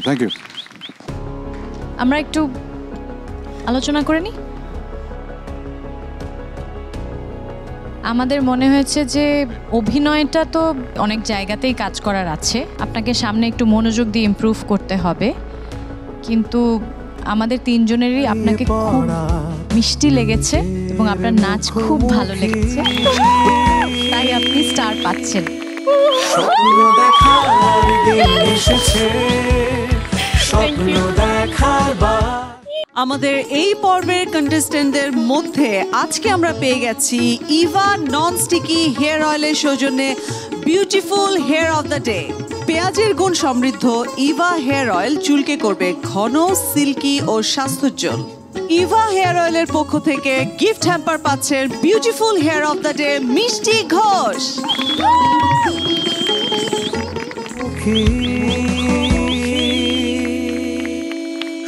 Thank you. আমরা একটু আলোচনা করে নিই। আমাদের মনে হয়েছে যে অভিনয়টা তো অনেক জায়গাতেই কাজ করার আছে, আপনাকে সামনে একটু মনোযোগ দিয়ে ইমপ্রুভ করতে হবে, কিন্তু আমাদের তিনজনেরই আপনাকে খুব মিষ্টি লেগেছে এবং আপনার নাচ খুব ভালো লেগেছে, তাই আপনি স্টার পাচ্ছেন। আমাদের এই পর্বের কন্টেস্টেন্টদের মধ্যে আজকে আমরা পেয়ে গেছি ইভা নন স্টিকি হেয়ার অয়েলের সৌজন্যে beautiful hair of the day. পেঁয়াজের গুণ সমৃদ্ধ ইভা হেয়ার অয়েল চুলকে করবে ঘন, সিল্কি ও স্বাস্থ্যোজ্জ্বল। ইভা হেয়ার অয়েলের পক্ষ থেকে গিফট হ্যাম্পার পাচ্ছেন beautiful hair of the day Mishti Ghosh.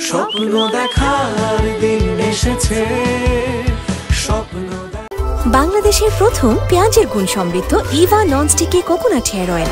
স্বপ্ন দেখার দিন এসেছে। বাংলাদেশের প্রথম পেঁয়াজের গুণ সমৃদ্ধ Eva nonsticky coconut hair oil.